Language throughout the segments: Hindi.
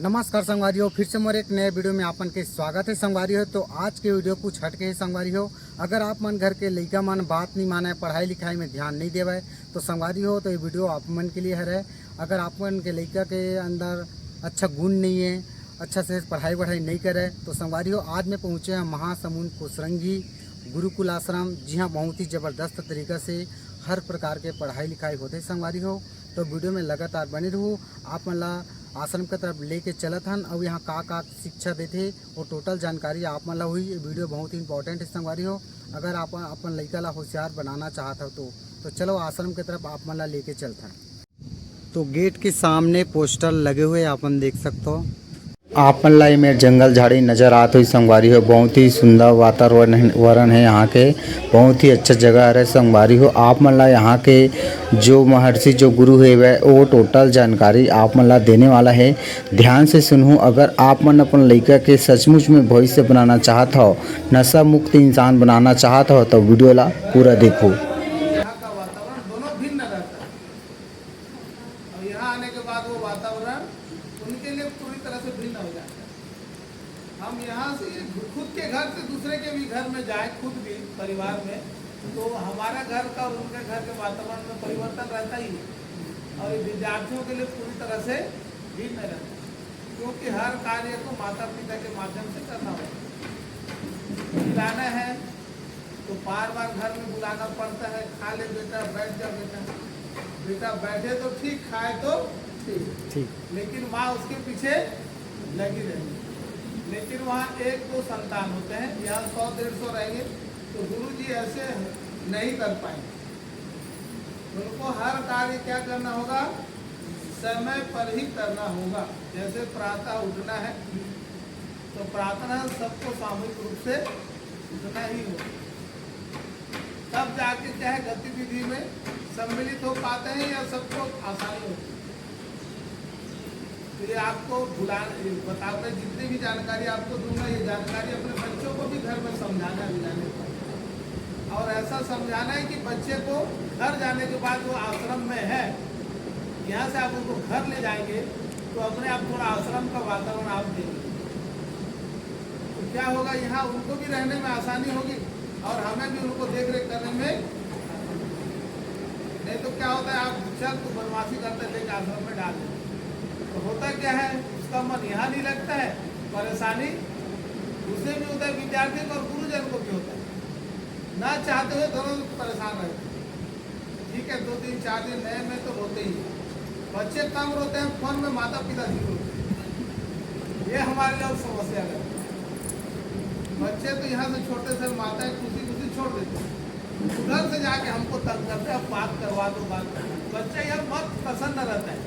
नमस्कार संगवारी हो, फिर से मोर एक नए वीडियो में आपन के स्वागत है संगवारी हो। तो आज के वीडियो कुछ हटके है संगवारी हो। अगर आप मन घर के लइका मन बात नहीं माने, पढ़ाई लिखाई में ध्यान नहीं देवे तो संगवारी हो तो ये वीडियो आप मन के लिए है। अगर आप मन के लइका के अंदर अच्छा गुण नहीं है, अच्छा से पढ़ाई वढ़ाई नहीं करे तो संगवारी हो आज मैं पहुँचे हैं महासमुंद कोसरंगी गुरुकुल आश्रम। जी हाँ, बहुत ही ज़बरदस्त तरीक़ा से हर प्रकार के पढ़ाई लिखाई होते हैं संगवारी हो। तो वीडियो में लगातार बने रहूँ, आप मन ला आश्रम की तरफ लेके चलत हन और यहाँ का शिक्षा देते और टोटल जानकारी आप मन ला हुई। ये वीडियो बहुत ही इंपॉर्टेंट है संगवारी हो। अगर आप अपन लड़का ला होशियार बनाना चाहते हो तो चलो आश्रम की तरफ आप मन ला लेके चलते हैं। तो गेट के सामने पोस्टर लगे हुए अपन देख सकते हो। आप मन ला में जंगल झाड़ी नज़र आते हुई संगवारी हो। बहुत ही सुंदर वातावरण है यहाँ के, बहुत ही अच्छा जगह है संगवारी हो। आप मन ला यहाँ के जो महर्षि जो गुरु है वह वो टोटल जानकारी आप मन ला देने वाला है। ध्यान से सुनूँ, अगर आप मन अपन लड़का के सचमुच में भविष्य बनाना चाहत हो, नशा मुक्त इंसान बनाना चाहत हो तो वीडियो ला पूरा देखो। उनके लिए पूरी तरह से भिन्न हो जाता है। हम यहाँ से खुद के घर से दूसरे के भी घर में जाए, खुद भी परिवार में, तो हमारा घर का और उनके घर के वातावरण में परिवर्तन रहता ही है। और विद्यार्थियों के लिए पूरी तरह से भिन्न रहता है, क्योंकि हर कार्य को माता पिता के माध्यम से करना होता है। खिलाना है तो बार बार घर में बुलाना पड़ता है, खा ले बेटा, बैठ जा बेटा, बेटा बैठे तो ठीक, खाए तो ठीक, लेकिन माँ उसके पीछे लगी रहेगी। लेकिन वहाँ एक दो संतान होते हैं, यहाँ 100-150 रहेंगे तो गुरु जी ऐसे नहीं कर पाएंगे। उनको हर कार्य क्या करना होगा, समय पर ही करना होगा। जैसे प्रातः उठना है तो प्रार्थना सबको सामूहिक रूप से उठना ही होगा, तब जाके क्या है गतिविधि में सम्मिलित हो पाते हैं या सबको आसानी होती है। तो ये आपको बताऊंगा, जितनी भी जानकारी आपको दूंगा, ये जानकारी अपने बच्चों को भी घर में समझाना है और ऐसा समझाना है कि बच्चे को घर जाने के बाद वो आश्रम में है, यहाँ से आप उनको घर ले जाएंगे तो अपने आप थोड़ा आश्रम का वातावरण आप देंगे तो क्या होगा, यहाँ उनको भी रहने में आसानी होगी और हमें भी उनको देख रेख करने में। नहीं तो क्या होता है, आप चल तो बदमाशी करते लेके आश्रम में डाल देते तो होता क्या है, उसका मन यहाँ नहीं लगता है, परेशानी उसे भी होता है, विद्यार्थी को और गुरुजन को भी होता है। ना चाहते हुए दोनों परेशान रहते हैं। ठीक है, 2-3-4 दिन नए में तो रोते ही, बच्चे कम रोते हैं, फोन में माता पिता भी रोते हैं। ये हमारे लिए समस्या है। बच्चे तो यहाँ से छोटे से माताएं खुशी खुशी छोड़ देते हैं, उधर से जाके हमको तंग करते हैं, बात करवा दो बात कर। बच्चा यह बहुत प्रसन्न रहता है,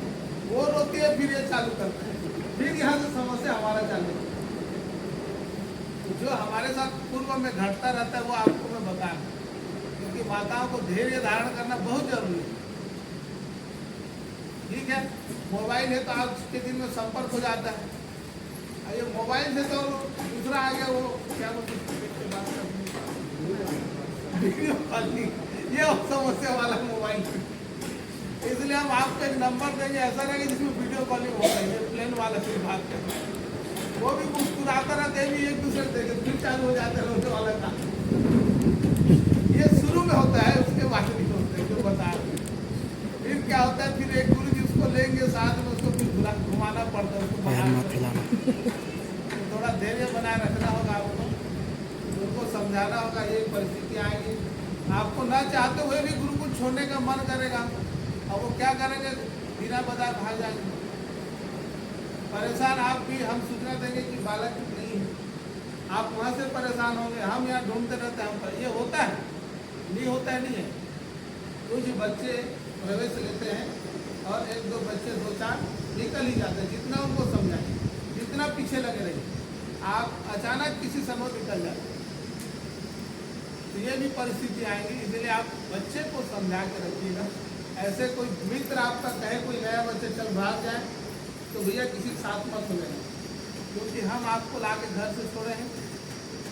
वो रोती है फिर ये चालू करता है, फिर यहाँ से समस्या हमारा चालू है। जो हमारे साथ पूर्व में घटता रहता है वो आपको मैं बता रहा हूँ, क्योंकि माताओं को धैर्य धारण करना बहुत जरूरी है। ठीक है, मोबाइल है तो आज के दिन में संपर्क हो जाता है, ये मोबाइल से तो दूसरा आ गया, वो क्या बोलते वीडियो कॉलिंग, ये समस्या वाला मोबाइल। इसलिए हम आपको एक नंबर देंगे ऐसा रहेगा जिसमें वीडियो कॉलिंग हो रही है, प्लेन वाला फिर बात करें, वो भी मुस्कुराता रहते हैं, भी एक दूसरे देखे फिर चालू हो जाता है रोने वाला का। ये शुरू में होता है, उसके बाद नहीं होता है, जो बता रहे। फिर क्या होता है, फिर एक गुरु जी उसको लेंगे साथ में, उसको फिर घुमाना पड़ता है, उसको तो थोड़ा धैर्य बनाए रखना होगा आपको, उनको समझाना होगा। ये परिस्थिति आएगी, आपको ना चाहते हुए भी गुरु को छोड़ने का मन करेगा और वो क्या करेंगे, बिना बाजार भाग जाएंगे परेशान। आप भी हम सूचना देंगे कि बालक नहीं है, आप वहाँ से परेशान होंगे, हम यहाँ ढूंढते रहते हैं। हम पर ये होता है, नहीं होता है, नहीं है। कुछ बच्चे प्रवेश लेते हैं और 1-2 बच्चे 2-4 निकल ही जाते हैं, जितना उनको समझाएं, जितना पीछे लगे रहिए, आप अचानक किसी समय निकल जाते हैं तो ये भी परिस्थिति आएंगी। इसलिए आप बच्चे को समझा के रखिएगा। ऐसे कोई मित्र आपका कहे कोई नया बच्चे चल भाग जाए तो भैया किसी के साथ मत हो जाए, क्योंकि हम आपको ला के घर से छोड़े हैं।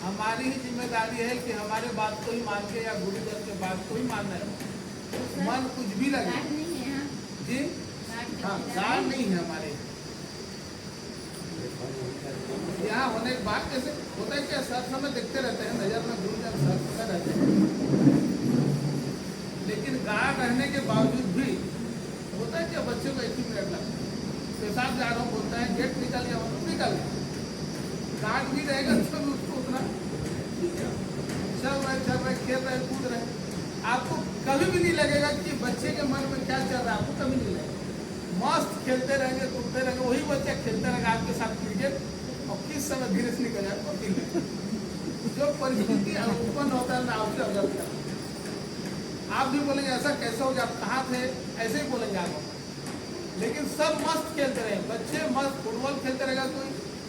हमारी ही जिम्मेदारी है कि हमारे बात को ही मान के या गुरुजन के बात को ही मानना है। मन कुछ भी लगे जी, हाँ, गार्ड नहीं है हमारे। यहाँ होने के बाद कैसे होता है कि सब समय देखते रहते हैं, नज़र में घूम कर सब समय रहते हैं, लेकिन गार्ड रहने के बावजूद भी होता है कि बच्चे को 1 मिनट लगता है, पेशाब जा रहा हूँ बोलता है, गेट निकल गया मतलब निकल गया, गार्ड भी रहेगा तो भी उसको उतना चल रहे खेल रहे कूद रहे, आपको कभी भी नहीं लगेगा कि बच्चे के मन में क्या चल रहा है, आपको कभी नहीं लगेगा। मस्त खेलते रहेंगे कूदते रहेंगे, वही बच्चा खेलते रहेगा आपके साथ क्रिकेट, और किस समय धीरे से निकल जाए पति में जो परिस्थिति उत्पन्न होता है ना आपसे अवगत कर, आप भी बोलेंगे ऐसा कैसे हो गया, आप कहाँ थे, ऐसे ही बोलेंगे आप। लेकिन सब मस्त खेलते रहे, बच्चे मस्त फुटबॉल खेलते रहेगा,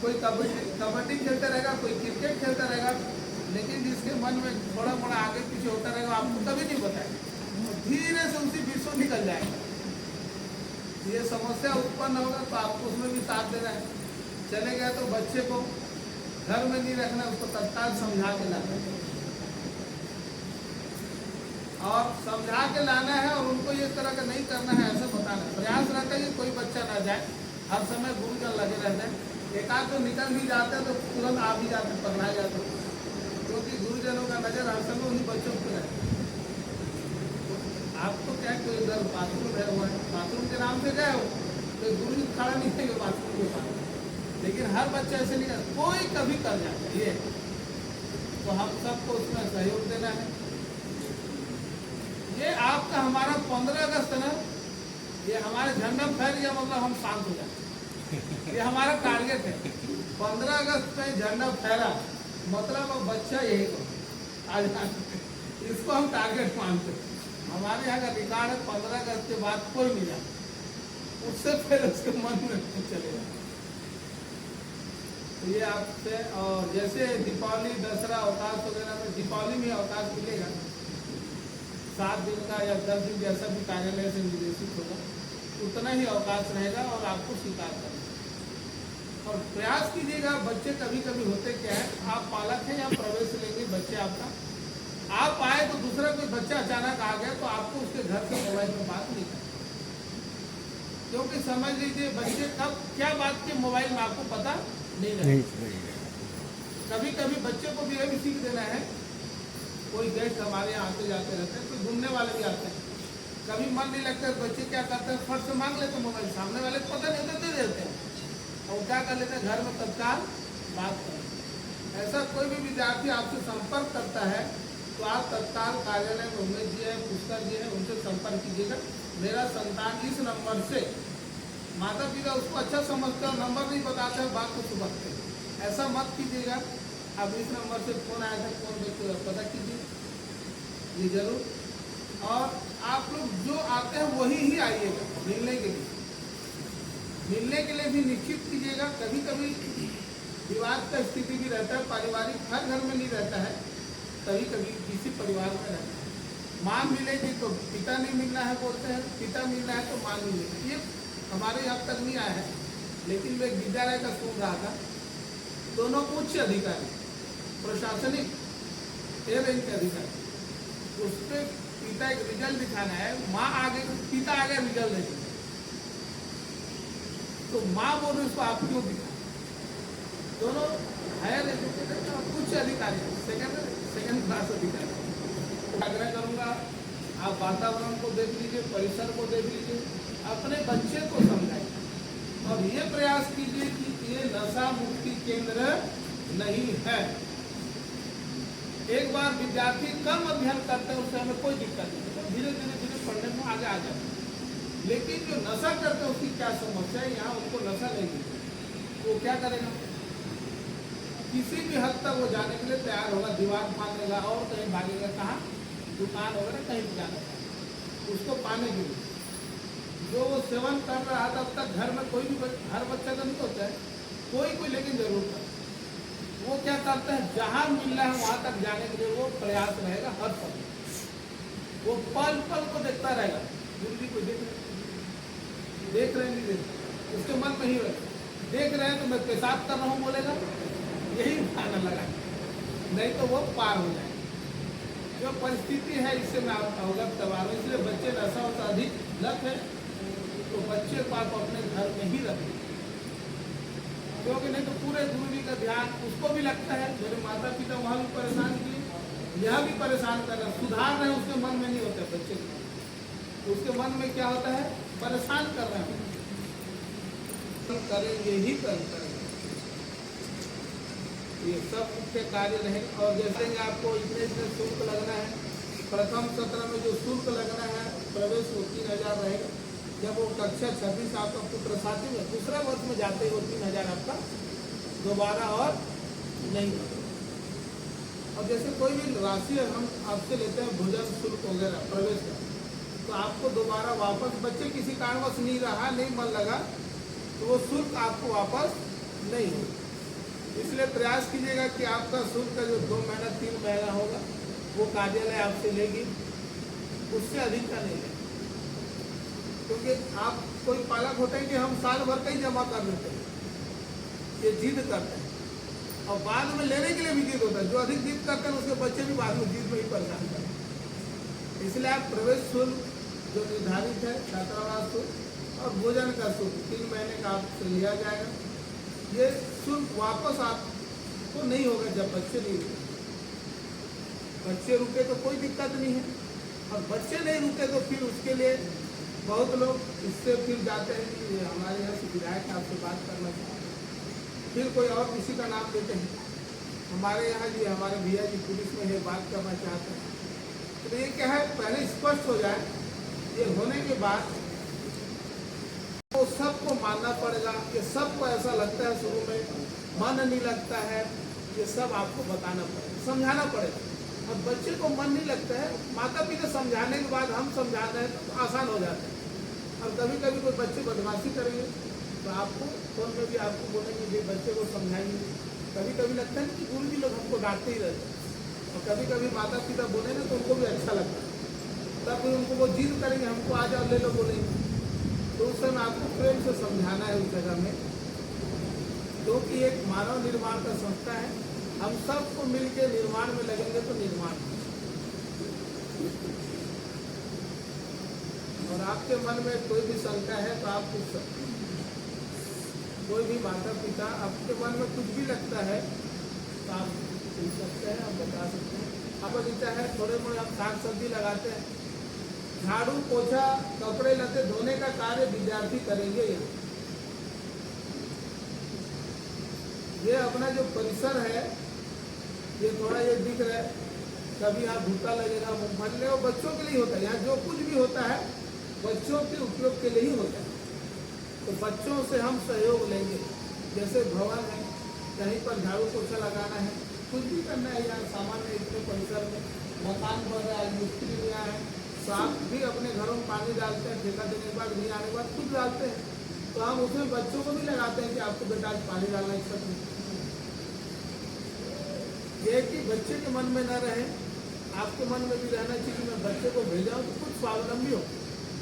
कोई कबड्डी खेलते रहेगा, कोई क्रिकेट खेलता रहेगा, लेकिन जिसके मन में थोड़ा मोड़ा आगे पीछे होता रहेगा आपको कभी नहीं बताएगा, धीरे से उसी बीच से निकल जाएगा। ये समस्या उत्पन्न होगा तो आपको उसमें भी साथ देना है। चले गए तो बच्चे को घर में नहीं रखना, उसको तत्काल समझा के लाना है, और समझा के लाना है, और उनको ये तरह का नहीं करना है ऐसा बताना है। प्रयास रहता है कि कोई बच्चा ना जाए, हर समय घूम कर लगे रहते हैं, एक आध तो निकल भी जाते हैं तो तुरंत आ भी जाते हैं, पकड़ाए जाते हैं, क्योंकि गुरुजनों का नजर हर समय उन्हीं बच्चों पर रहता है। आपको क्या कोई इधर बाथरूम है हुआ है, बाथरूम के नाम से गए हो तो गुरु जी खड़ा नहीं है बाथरूम के पास, लेकिन हर बच्चा ऐसे नहीं कर, कोई कभी कर जाता है ये, तो हम सबको उसमें सहयोग देना है। ये आपका हमारा 15 अगस्त ना, ये हमारे झंडा फहर गया मतलब हम शांत हो जाते, ये हमारा टारगेट है। 15 अगस्त में झंडा फहरा मतलब अब बच्चा यही को आज इसको हम टारगेट मानते हैं। हमारे यहाँ का रिकॉर्ड है 15 अगस्त के बाद कोई नहीं जाता, उससे फिर उसके मन में चलेगा। तो ये आपसे, और जैसे दीपावली दशहरा अवकाश वगैरह में, दीपावली में अवकाश मिलेगा 7 दिन का या 10 दिन, जैसा भी कार्यालय से निर्देशित होगा उतना ही अवकाश रहेगा, और आपको स्वीकार करना और प्रयास कीजिएगा। बच्चे कभी कभी होते क्या है, आप पालक हैं या प्रवेश लेंगे बच्चे आपका, आप आए तो दूसरा कोई बच्चा अचानक आ गया तो आपको उसके घर से मोबाइल में बात नहीं करनी, क्योंकि समझ लीजिए बच्चे कब क्या बात के मोबाइल में आपको पता नहीं लगेगा। कभी कभी बच्चे को भी ये भी सीख देना है, कोई गेस्ट हमारे यहाँ आते जाते रहते हैं, कोई घूमने वाले भी आते हैं, कभी मन नहीं लगता है, बच्चे क्या करते हैं फट से मांग लेते हैं मोबाइल, सामने वाले को पता नहीं होता दे देते हैं, और क्या कर लेते हैं घर में तत्काल बात करें। ऐसा कोई भी विद्यार्थी आपसे संपर्क करता है तो आप तत्काल कार्यालय में उमेश जी है, पुष्कर जी है, उनसे संपर्क कीजिएगा। मेरा संतान इस नंबर से, माता पिता उसको अच्छा समझते हैं, नंबर नहीं बताते हैं, बात को सुबहते हैं, ऐसा मत कीजिएगा। अब इस नंबर से फोन आया था, कौन व्यक्ति पता कीजिए ये जरूर, और आप लोग जो आते हैं वही ही आइएगा मिलने के लिए, मिलने के लिए भी निश्चित कीजिएगा। कभी कभी विवाद का स्थिति भी रहता है, पारिवारिक हर घर में नहीं रहता है, कभी कभी किसी परिवार में रहता है, माँ मिलेगी तो पिता नहीं मिलना है बोलते हैं, पिता मिलना है तो माँ नहीं मिलेगी। ये हमारे यहाँ तक नहीं आया है, लेकिन मैं विद्यालय का सुन रहा था, दोनों उच्च अधिकारी प्रशासनिक रेंज के अधिकारी, उस पर पिता एक रिजल्ट दिखाना है, माँ आगे पिता आगे रिजल्ट नहीं, तो माँ बोल रही उसको आप क्यों दिखा, दोनों हायर एजुकेटेड और उच्च अधिकारी, सेकेंड क्लास अधिकारी। आग्रह करूँगा आप वातावरण को देख लीजिए, परिसर को देख लीजिए, अपने बच्चे को समझाइए, और ये प्रयास कीजिए कि ये नशा मुक्ति केंद्र नहीं है। एक बार विद्यार्थी कम अध्ययन करते हैं उससे हमें कोई दिक्कत नहीं, तो धीरे धीरे पढ़ने में आगे आ जाते हैं, लेकिन जो नशा करते हैं उसकी क्या समस्या है, यहाँ उनको नशा नहीं मिलता, वो क्या करेगा, किसी भी हद तक वो जाने के लिए तैयार होगा, दीवार फांदेगा और कहीं भागेगा, कहाँ दुकान वगैरह कहीं भी जाना चाहिए उसको पाने के लिए। जो वो सेवन कर रहा था तब तक घर में कोई भी हर बच्चा का नहीं होता है, कोई लेकिन जरूर करता है। वो क्या करता है, जहाँ मिल रहा है वहाँ तक जाने के लिए वो प्रयास रहेगा हर समय, वो पल पल को देखता रहेगा, जिंदगी को देख रहे नहीं देख, उसके मन में ही देख रहे हैं तो मैं पेशाब कर रहा हूँ बोलेगा, यही खाना लगा, नहीं तो वो पार हो जाए। जो परिस्थिति है इससे मैं अवगत करवा रहा हूँ, इसलिए बच्चे नशा से अधिक लत है तो बच्चे को आप अपने घर में ही रखें, क्योंकि नहीं तो पूरे दूरी का ध्यान उसको भी लगता है, मेरे माता पिता वहाँ भी परेशान किए, यह भी परेशान कर रहे हैं, सुधार रहे हैं, उसके मन में नहीं होता बच्चे के, उसके मन में क्या होता है, परेशान कर रहे हैं, करेंगे ही करेंगे। ये सब मुख्य कार्य रहेंगे। और जैसे कि आपको इतने शुल्क लगना है, प्रथम सत्र में जो शुल्क लगना है प्रवेश वो 3000 रहेगा। जब वो कक्षा 26 आपका पुत्र साथी में दूसरे वर्ष में जाते ही वो 3000 आपका दोबारा और नहीं होगा। और जैसे कोई भी राशि हम आपसे लेते हैं भोजन शुल्क वगैरह प्रवेश का, तो आपको दोबारा वापस, बच्चे किसी कारणवश नहीं रहा, नहीं मन लगा, तो वो शुल्क आपको वापस नहीं होगा। इसलिए प्रयास कीजिएगा कि आपका शुल्क का जो 2 महीना 3 महीना होगा वो कार्यालय आपसे लेगी, उससे अधिक का नहीं लेगी। क्योंकि आप कोई पालक होते हैं कि हम साल भर का ही जमा कर देते हैं, ये जिद करते हैं और बाद में लेने के लिए भी जिद होता है। जो अधिक जिद करते हैं उसके बच्चे भी बाद में जिद में ही परेशान करते हैं। इसलिए आप प्रवेश शुल्क जो निर्धारित है, छात्रावास शुल्क और भोजन का शुल्क 3 महीने का आपसे लिया जाएगा। ये शुल्क वापस आपको नहीं होगा जब बच्चे नहीं रुके। बच्चे रुके तो कोई दिक्कत नहीं है, और बच्चे नहीं रुके तो फिर उसके लिए बहुत लोग इससे फिर जाते हैं कि हमारे यहाँ से विधायक आपसे बात करना चाहते हैं, फिर कोई और किसी का नाम लेते हैं। हमारे यहाँ जी हमारे भैया जी पुलिस में ये बात करना चाहते हैं। तो ये क्या है, पहले स्पष्ट हो जाए, ये होने के बाद तो सबको मानना पड़ेगा। ये सबको ऐसा लगता है शुरू में मन नहीं लगता है, ये सब आपको बताना पड़ेगा, समझाना पड़ेगा। और बच्चे को मन नहीं लगता है, माता पिता समझाने के बाद हम समझा रहे हैं तो आसान हो जाता है। और कभी कभी कोई बच्चे बदमाशी करेंगे तो आपको फोन में भी आपको बोलेंगे ये बच्चे को समझाएंगे। कभी कभी लगता है कि गुरु जी लोग हमको डांटते ही रहते हैं, और कभी कभी माता पिता बोलेंगे तो उनको भी अच्छा लगता है, तब फिर उनको वो जिद करेंगे हमको आ जाओ ले लो बोलेंगे। तो उस समय आपको प्रेम से समझाना है उस जगह में, क्योंकि एक मानव निर्माण का संस्था है, हम सबको मिलकर निर्माण में लगेंगे तो निर्माण। और आपके मन में कोई भी शंका है तो आप पूछ सकते हैं। कोई भी माता पिता आपके मन में कुछ भी लगता है तो आप पूछ सकते हैं, आप बता सकते हैं। आप बगीचा है, थोड़े मोड़े हम साग सब्जी लगाते हैं, झाड़ू पोछा कपड़े लते धोने का कार्य विद्यार्थी करेंगे। ये अपना जो परिसर है ये थोड़ा ये दिख रहा है, कभी यहाँ भूटा लगेगा, मूंगफली लगेगा, बच्चों के लिए होता है। यहाँ जो कुछ भी होता है बच्चों के उपयोग के लिए ही होता है। तो बच्चों से हम सहयोग लेंगे। जैसे भवन है, कहीं पर झाड़ू पोछा लगाना है, कुछ भी करना है, यहाँ सामान्य इतने परिसर में मकान बन रहा है, मिस्त्री भी यहाँ है, तो आप भी अपने घरों में पानी डालते हैं, ठेका देने के बाद नहीं आने के बाद खुद डालते हैं। तो हम उसमें बच्चों को भी लगाते हैं कि आपको बेटा आज पानी डालना है सब। ये कि बच्चे के मन में न रहे, आपके मन में भी रहना चाहिए कि मैं बच्चे को भेजा तो कुछ स्वावलंबी हो।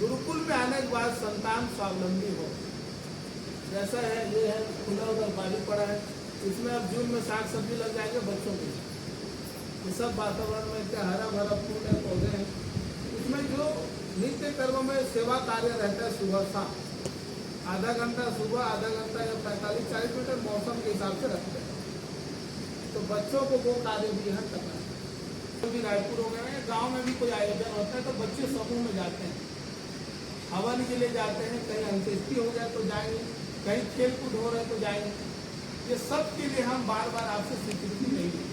गुरुकुल में आने के बाद संतान स्वावलंबी हो। जैसा है ये है खुला उधर बाजू पड़ा है, इसमें अब जून में साग सब्जी लग जाएंगे बच्चों के। ये सब वातावरण में क्या हरा भरा फूल है, पौधे हैं। इसमें जो नित्य कर्म में सेवा कार्य रहता है सुबह शाम, आधा घंटा सुबह, आधा घंटा या 45-40 मिनट मौसम के हिसाब से रखते हैं। तो बच्चों को वो कार्य भी यहाँ करना है। कभी रायपुर वगैरह या गाँव में भी कोई आयोजन होता है तो बच्चे समूह में जाते हैं, हवन के लिए जाते हैं, कहीं अंत्येष्टि हो जाए तो जाएंगे, कहीं खेल कूद हो रहे तो जाएंगे। ये सब के लिए हम बार बार आपसे स्वीकृति नहीं लेंगे।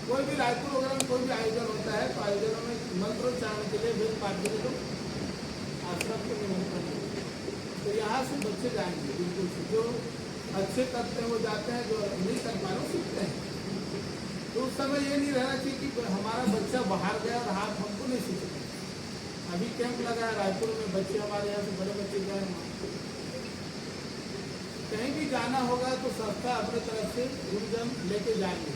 कोई भी रायपुर वगैरह में कोई भी आयोजन होता है तो आयोजनों में मंत्रोच्चारण के लिए वेद पाठ के लिए आश्रम को निमंत्रण देंगे। तो यहाँ से बच्चे जाएंगे, बिल्कुल से जो अच्छे करते हैं वो जाते हैं, जो नहीं कर पा रहे सीखते हैं। तो उस समय ये नहीं रहना चाहिए कि हमारा बच्चा बाहर गया और हाथ हमको नहीं सीखते। अभी कैंप लगा है रायपुर में, बच्चे हमारे यहाँ से बड़े बच्चे गए हैं। कहीं भी जाना होगा तो संस्था अपने तरफ से गुरुजन लेके जाएंगे।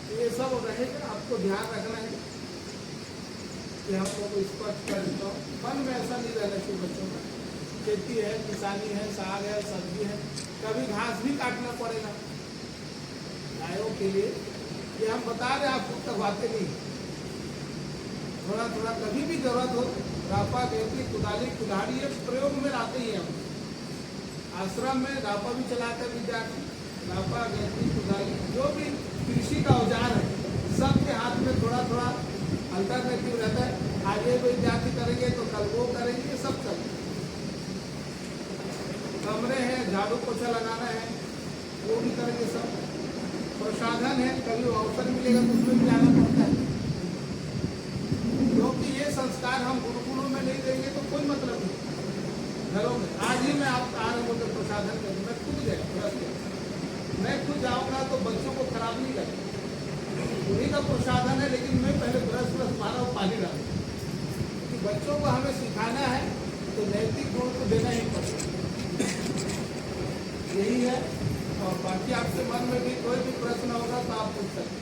तो ये सब रहेगा, आपको ध्यान रखना है कि हम लोग स्पष्ट कर देता हूँ। मन में ऐसा नहीं रहना चाहिए बच्चों का। खेती है, किसानी है, साग है, सब्जी है, कभी घास भी काटना पड़ेगा गायों के लिए। ये हम बता रहे हैं, आपको करवाते नहीं। थोड़ा थोड़ा कभी भी जरूरत हो, रापा, गेंती, कुदाली, कुल्हाड़ी, ये प्रयोग में लाते ही हम। आश्रम में गापा भी चलाते हैं विद्यार्थी, गापा, गैंती, कुदाली, जो भी कृषि का औजार है सबके हाथ में थोड़ा थोड़ा अल्टरनेटिव रहता है। आज ये विद्यार्थी करेंगे तो कल वो करेंगे, ये सब चलता है। कमरे हैं, झाड़ू पोछा लगाना है वो भी करेंगे सब। प्रसाधन है, कभी अवसर मिलेगा तो उसमें भी जाना पड़ता है, क्योंकि ये संस्कार हम गुरुकुलों में नहीं देंगे तो कोई मतलब नहीं। घरों में आज ही मैं आप आ रहे होते प्रसाधन करूँ, मैं खुद गया, मैं खुद जाऊँगा तो बच्चों को खराब नहीं करें, उन्हीं का प्रसाधन है, लेकिन मैं पहले ब्रश मारा और पानी डालूँ कि बच्चों को हमें सिखाना है तो नैतिक गुण को देना ही पड़ेगा। यही है। और बाकी आपके मन में भी कोई भी प्रश्न होगा तो आप पूछ सकते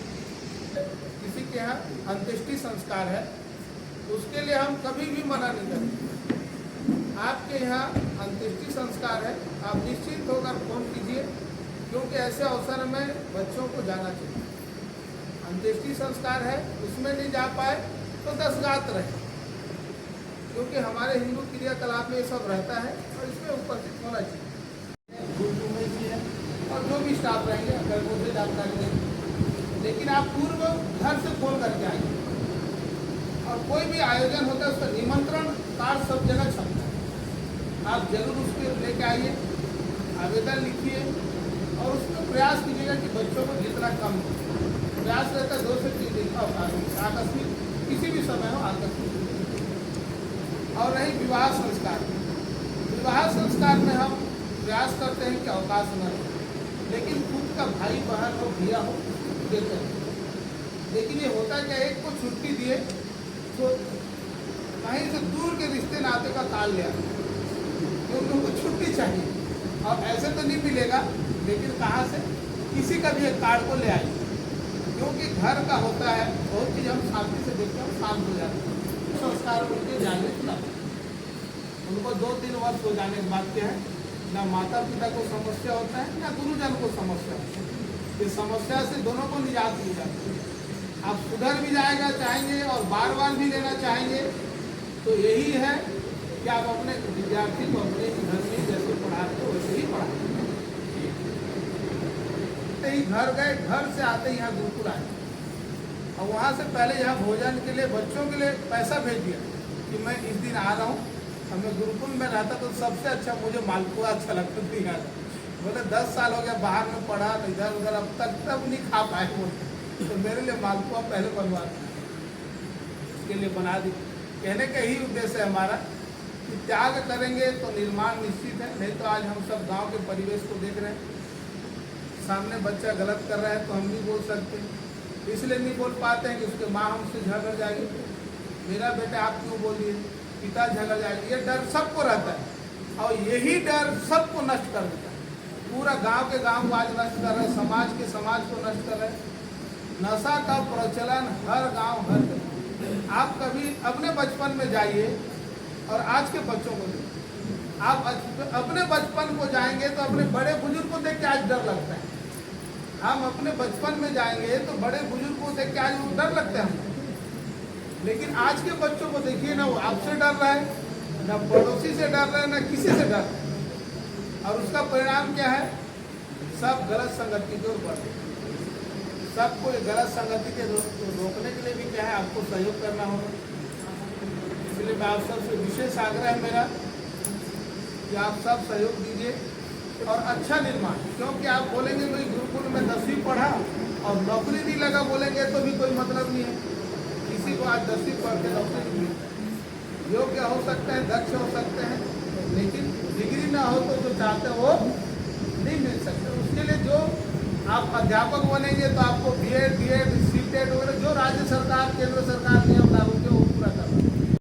हैं। किसी के यहाँ अंत्येष्टि संस्कार है, उसके लिए हम कभी भी मना नहीं करेंगे। आपके यहाँ अंत्येष्टि संस्कार है, आप निश्चित होकर फोन कीजिए, क्योंकि ऐसे अवसर में बच्चों को जाना चाहिए। अंत्येष्टि संस्कार है, उसमें नहीं जा पाए तो 10 गात रहे, क्योंकि हमारे हिंदू क्रियाकलाप में ये सब रहता है और इसमें उपस्थित होना चाहिए। गुरुकुल जी है और जो भी स्टाफ रहेंगे अगर वो से जानकारी देंगे, लेकिन आप पूर्व घर से फोन करके आएंगे। और कोई भी आयोजन होता है उसका निमंत्रण कार्ड सब जगह छपता है, आप जरूर उसके लेके आइए, आवेदन लिखिए और उसमें प्रयास कीजिएगा कि बच्चों को जितना कम हो। प्रयास रहता है 2 से 3 दिन का आकस्मिक, किसी भी समय हो आकस्मिक। और रही विवाह संस्कार, विवाह संस्कार में हम प्रयास करते हैं कि अवकाश न हो, लेकिन खुद का भाई बहन हो, भैया हो, देते हैं। लेकिन ये होता क्या, एक को छुट्टी दिए तो कहीं से दूर के रिश्ते नाते का ताल ले आते, क्योंकि उनको छुट्टी चाहिए। और ऐसे तो नहीं मिलेगा, लेकिन कहाँ से किसी का भी एक कार्ड को ले आइए, क्योंकि घर का होता है बहुत चीज़ हम शांति से देखते हैं, शांत हो जाते हैं। संस्कार उनके जागृत ना, उनको 2-3 वर्ष हो जाने के बाद क्या है, ना माता पिता को समस्या होता है ना गुरुजन को समस्या होता है। इस समस्या से दोनों को निजात मिल जाती है। आप सुधर भी जाएगा चाहेंगे और बार बार भी लेना चाहेंगे, तो यही है कि आप अपने विद्यार्थी को अपने घर में जैसे पढ़ाते हो वैसे ही पढ़ाते। ही घर गए, घर से आते ही यहाँ गुरुकुल आए और वहाँ से पहले यहाँ भोजन के लिए बच्चों के लिए पैसा भेज दिया कि मैं इस दिन आ रहा हूँ। और मैं गुरुकुल में रहता तो सबसे अच्छा मुझे मालपुआ अच्छा लगता था यहाँ। बोले 10 साल हो गया बाहर में पढ़ा, इधर उधर, अब तक तब नहीं खा पाए बोलते, तो मेरे लिए मालपुआ पहले बनवा इसके लिए बना दी। कहने का यही उद्देश्य है हमारा कि त्याग करेंगे तो निर्माण निश्चित है। नहीं तो आज हम सब गांव के परिवेश को देख रहे हैं, सामने बच्चा गलत कर रहा है तो हम नहीं बोल सकते, इसलिए नहीं बोल पाते हैं कि उसके माँ हमसे झगड़ जाएगी, मेरा बेटा आप क्यों बोलिए, पिता झगड़ जाएगी। ये डर सबको रहता है और यही डर सबको नष्ट कर देता है। पूरा गांव के गांव को आज नष्ट कर रहे हैं, समाज के समाज को नष्ट कर रहे हैं। नशा का प्रचलन हर गांव हर जगह। आप कभी अपने बचपन में जाइए और आज के बच्चों को देखिए। आप अपने बचपन को जाएंगे तो अपने बड़े बुजुर्ग को देख के आज डर लगता है। हम अपने बचपन में जाएंगे तो बड़े बुजुर्ग को देख के आज वो डर लगता है हमको। लेकिन आज के बच्चों को देखिए ना, वो आपसे डर रहा है, ना पड़ोसी से डर रहा है, ना किसी से डर रहा है। और उसका परिणाम क्या है, सब गलत संगति की ओर बढ़ रहे हैं। सबको गलत संगति के रोकने के लिए भी क्या है, आपको सहयोग करना होगा। इसलिए मैं आप सबसे विशेष आग्रह है मेरा कि आप सब सहयोग दीजिए और अच्छा निर्माण। क्योंकि आप बोलेंगे भाई गुरुकुल में 10वीं पढ़ा और नौकरी नहीं लगा बोलेंगे तो भी कोई मतलब नहीं है। किसी को आज 10वीं पढ़ के नौकरी नहीं मिलता है। योग्य हो सकते हैं, दक्ष हो सकते हैं, लेकिन डिग्री ना हो तो जो चाहते हैं वो नहीं मिल सकते। उसके लिए जो आप अध्यापक बनेंगे तो आपको BEd, DEd, CTET वगैरह जो राज्य सरकार, केंद्र सरकार नियम